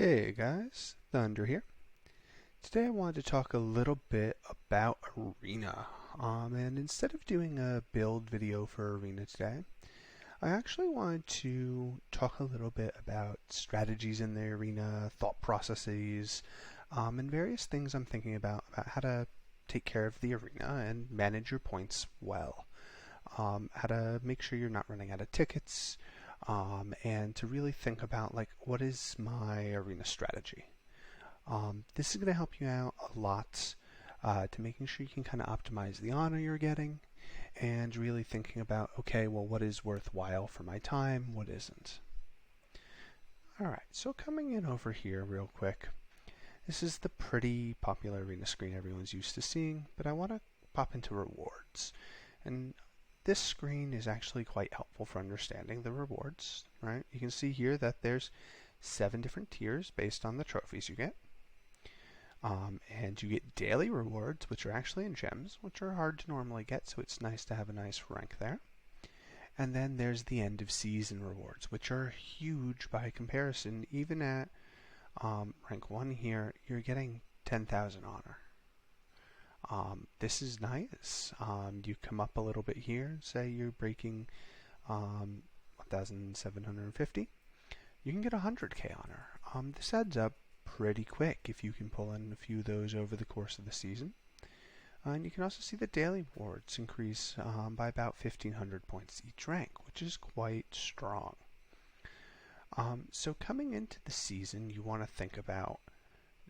Hey guys, Thunder here. Today I wanted to talk a little bit about Arena. And instead of doing a build video for Arena today, I actually wanted to talk a little bit about strategies in the Arena, thought processes, and various things I'm thinking about how to take care of the Arena and manage your points well. How to make sure you're not running out of tickets, and to really think about like what is my arena strategy. This is going to help you out a lot to making sure you can kind of optimize the honor you're getting and really thinking about, okay, well, what is worthwhile for my time, what isn't. Alright, so coming in over here real quick, this is the pretty popular arena screen everyone's used to seeing, but I want to pop into rewards. And this screen is actually quite helpful for understanding the rewards, right? You can see here that there's 7 different tiers based on the trophies you get. And you get daily rewards, which are actually in gems, which are hard to normally get, so it's nice to have a nice rank there. And then there's the end of season rewards, which are huge by comparison. Even at rank 1 here, you're getting 10,000 honor. This is nice. You come up a little bit here, say you're breaking 1,750. You can get 100k honor. This adds up pretty quick if you can pull in a few of those over the course of the season. And you can also see the daily rewards increase by about 1,500 points each rank, which is quite strong. So coming into the season, you want to think about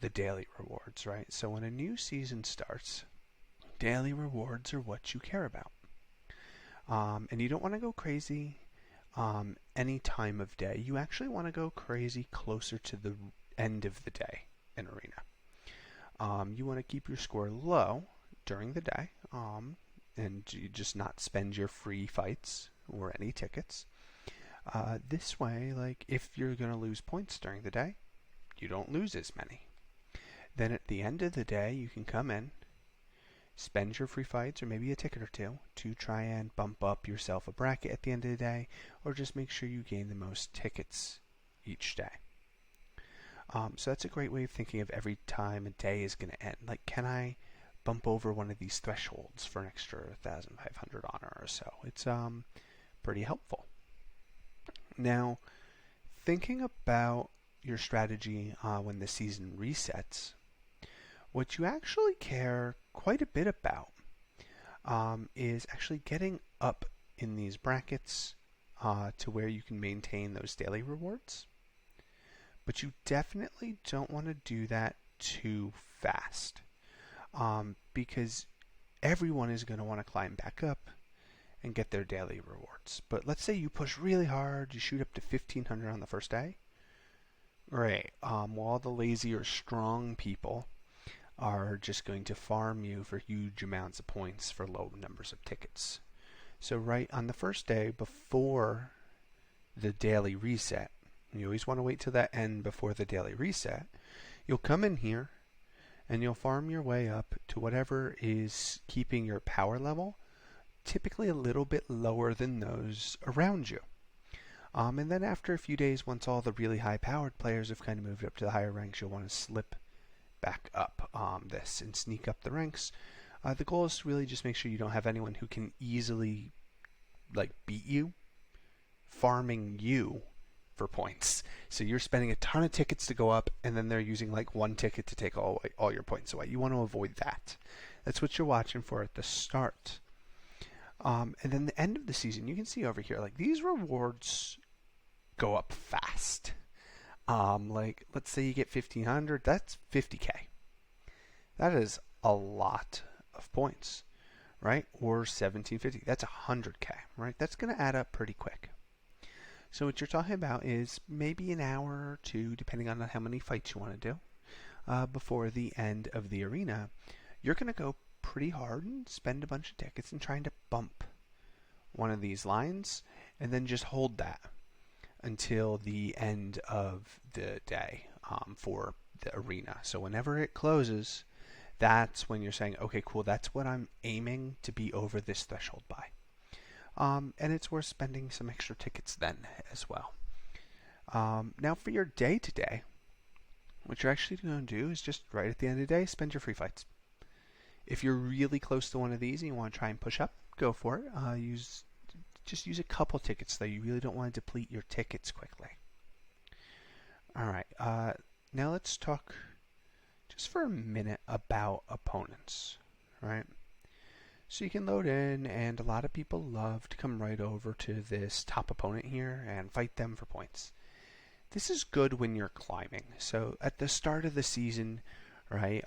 the daily rewards, right? So when a new season starts, daily rewards are what you care about. And you don't want to go crazy any time of day. You actually want to go crazy closer to the end of the day in Arena. You want to keep your score low during the day, and you just not spend your free fights or any tickets. This way, like if you're going to lose points during the day, you don't lose as many. Then at the end of the day, you can come in, spend your free fights or maybe a ticket or two to try and bump up yourself a bracket at the end of the day, or just make sure you gain the most tickets each day. So that's a great way of thinking of every time a day is going to end. Like, can I bump over one of these thresholds for an extra 1,500 honor or so? It's pretty helpful. Now, thinking about your strategy when the season resets, what you actually care quite a bit about is actually getting up in these brackets to where you can maintain those daily rewards. But you definitely don't want to do that too fast because everyone is going to want to climb back up and get their daily rewards. But let's say you push really hard, you shoot up to 1,500 on the first day. Right, while the lazy or strong people are just going to farm you for huge amounts of points for low numbers of tickets. So right on the first day before the daily reset, you always want to wait till that end before the daily reset, you'll come in here and you'll farm your way up to whatever is keeping your power level typically a little bit lower than those around you. And then after a few days, once all the really high powered players have kind of moved up to the higher ranks, you'll want to slip back up this and sneak up the ranks. The goal is to really just make sure you don't have anyone who can easily like beat you, farming you for points. So you're spending a ton of tickets to go up, and then they're using like one ticket to take all your points away. You want to avoid that. That's what you're watching for at the start. And then the end of the season, you can see over here, like these rewards go up fast. Like let's say you get 1,500, that's 50k. That is a lot of points, right? Or 1,750, that's 100k, right? That's going to add up pretty quick. So what you're talking about is maybe an hour or two, depending on how many fights you want to do, before the end of the arena. You're going to go pretty hard and spend a bunch of tickets and trying to bump one of these lines, and then just hold that until the end of the day for the arena. So whenever it closes, that's when you're saying, okay, cool, that's what I'm aiming to be over this threshold by. And it's worth spending some extra tickets then as well. Now for your day-to-day, what you're actually going to do is just right at the end of the day, spend your free fights. If you're really close to one of these and you want to try and push up, go for it. Just use a couple tickets, though. You really don't want to deplete your tickets quickly. All right, now let's talk just for a minute about opponents, right? So you can load in, and a lot of people love to come right over to this top opponent here and fight them for points. This is good when you're climbing. So at the start of the season, right,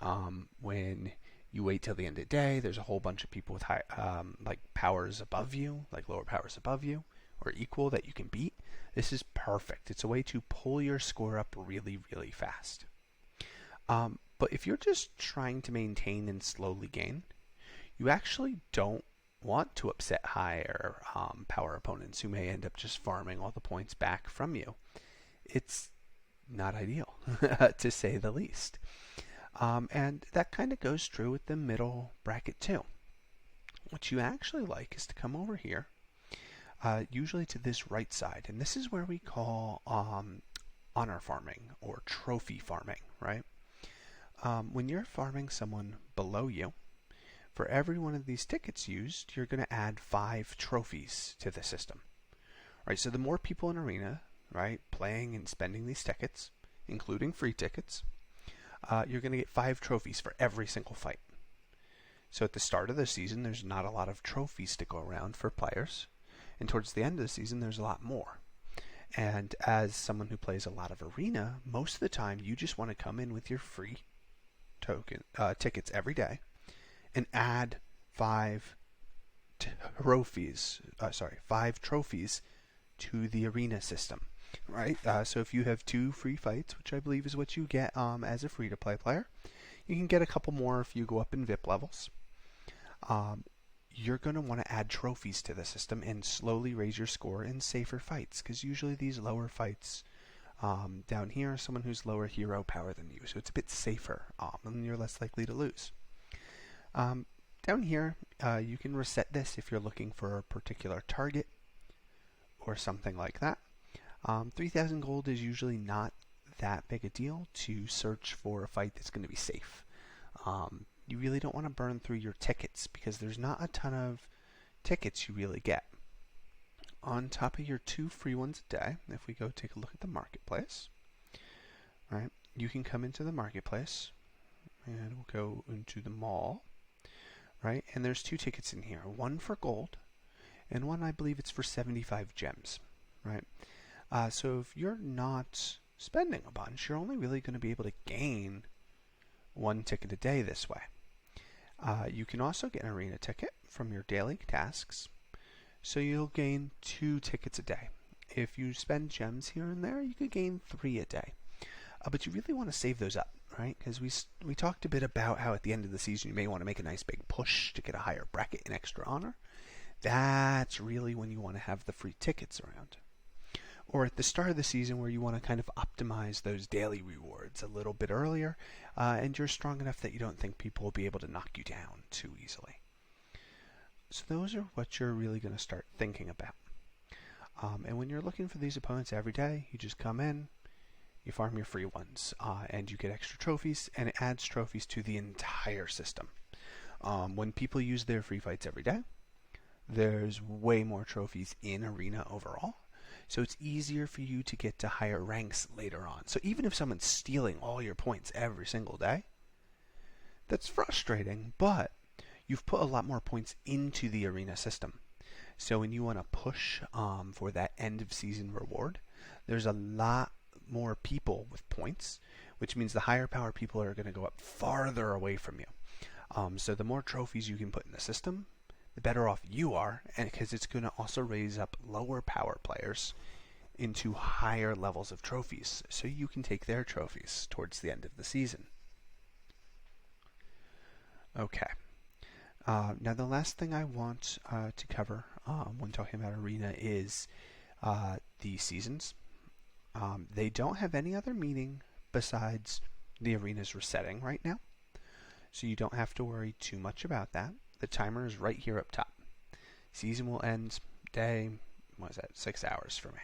when you wait till the end of the day, there's a whole bunch of people with high, like powers above you, like lower powers above you, or equal that you can beat. This is perfect. It's a way to pull your score up really, really fast. But if you're just trying to maintain and slowly gain, you actually don't want to upset higher power opponents who may end up just farming all the points back from you. It's not ideal, to say the least. And that kind of goes true with the middle bracket too. What you actually like is to come over here, usually to this right side, and this is where we call honor farming or trophy farming, right? When you're farming someone below you, for every one of these tickets used, you're going to add 5 trophies to the system. Right, so the more people in Arena, right, playing and spending these tickets, including free tickets, you're going to get 5 trophies for every single fight. So at the start of the season, there's not a lot of trophies to go around for players, and towards the end of the season, there's a lot more. And as someone who plays a lot of Arena, most of the time you just want to come in with your free tickets every day and add 5 trophies to the Arena system, right? So if you have 2 free fights, which I believe is what you get as a free-to-play player, you can get a couple more if you go up in VIP levels. You're going to want to add trophies to the system and slowly raise your score in safer fights, because usually these lower fights down here are someone who's lower hero power than you, so it's a bit safer, and you're less likely to lose. Down here, you can reset this if you're looking for a particular target or something like that. 3,000 gold is usually not that big a deal to search for a fight that's going to be safe. You really don't want to burn through your tickets because there's not a ton of tickets you really get. On top of your 2 free ones a day, if we go take a look at the marketplace, right, you can come into the marketplace and we'll go into the mall, right, and there's 2 tickets in here, one for gold and one I believe it's for 75 gems, right? So if you're not spending a bunch, you're only really going to be able to gain 1 ticket a day this way. You can also get an arena ticket from your daily tasks, so you'll gain 2 tickets a day. If you spend gems here and there, you could gain 3 a day. But you really want to save those up, right? Because we talked a bit about how at the end of the season you may want to make a nice big push to get a higher bracket and extra honor. That's really when you want to have the free tickets around. Or at the start of the season where you want to kind of optimize those daily rewards a little bit earlier, and you're strong enough that you don't think people will be able to knock you down too easily. So those are what you're really going to start thinking about. And when you're looking for these opponents every day, you just come in, you farm your free ones, and you get extra trophies, and it adds trophies to the entire system. When people use their free fights every day, there's way more trophies in Arena overall. So it's easier for you to get to higher ranks later on. So even if someone's stealing all your points every single day, that's frustrating, but you've put a lot more points into the Arena system. So when you want to push for that end of season reward, there's a lot more people with points, which means the higher power people are going to go up farther away from you. So the more trophies you can put in the system, the better off you are, and because it's going to also raise up lower power players into higher levels of trophies, so you can take their trophies towards the end of the season. Okay. Now the last thing I want to cover when talking about Arena is the seasons. They don't have any other meaning besides the Arena's resetting right now, so you don't have to worry too much about that. The timer is right here up top. Season will end day, 6 hours for me.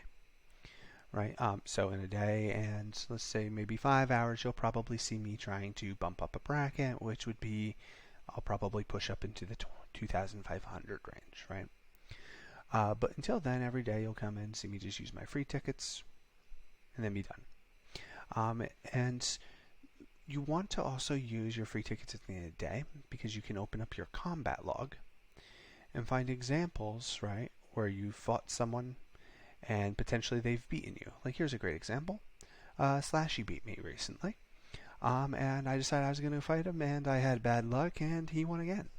right? So in a day, and let's say maybe 5 hours, you'll probably see me trying to bump up a bracket, which would be I'll probably push up into the 2,500 range, right? But until then, every day you'll come in, see me just use my free tickets, and then be done. And you want to also use your free tickets at the end of the day because you can open up your combat log and find examples, right, where you fought someone and potentially they've beaten you. Like here's a great example. Slashy beat me recently. And I decided I was going to fight him, and I had bad luck, and he won again.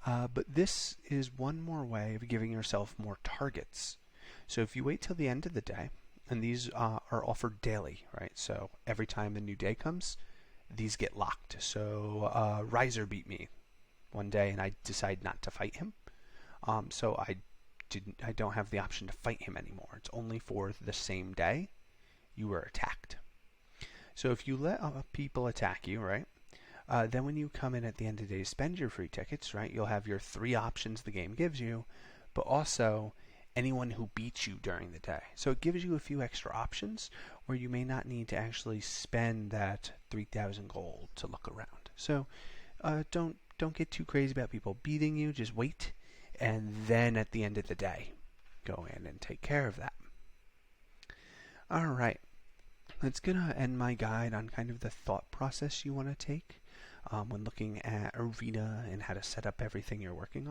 But this is one more way of giving yourself more targets. So if you wait till the end of the day, and these are offered daily, right? So every time the new day comes, these get locked. So Riser beat me one day, and I decided not to fight him. So I don't have the option to fight him anymore. It's only for the same day you were attacked. So if you let people attack you, right? Then when you come in at the end of the day to spend your free tickets, right, you'll have your 3 options the game gives you, but also anyone who beats you during the day. So it gives you a few extra options where you may not need to actually spend that 3,000 gold to look around. So don't get too crazy about people beating you. Just wait, and then at the end of the day, go in and take care of that. All right. That's going to end my guide on kind of the thought process you want to take when looking at Arena and how to set up everything you're working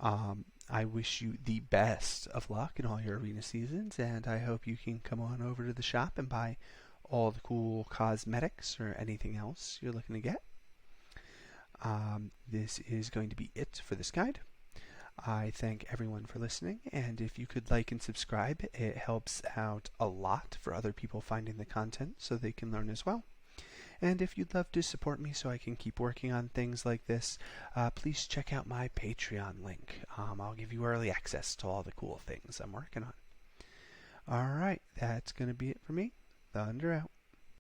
on. I wish you the best of luck in all your Arena seasons, and I hope you can come on over to the shop and buy all the cool cosmetics or anything else you're looking to get. This is going to be it for this guide. I thank everyone for listening, and if you could like and subscribe, it helps out a lot for other people finding the content so they can learn as well. And if you'd love to support me so I can keep working on things like this, please check out my Patreon link. I'll give you early access to all the cool things I'm working on. Alright, that's going to be it for me. Thunder out.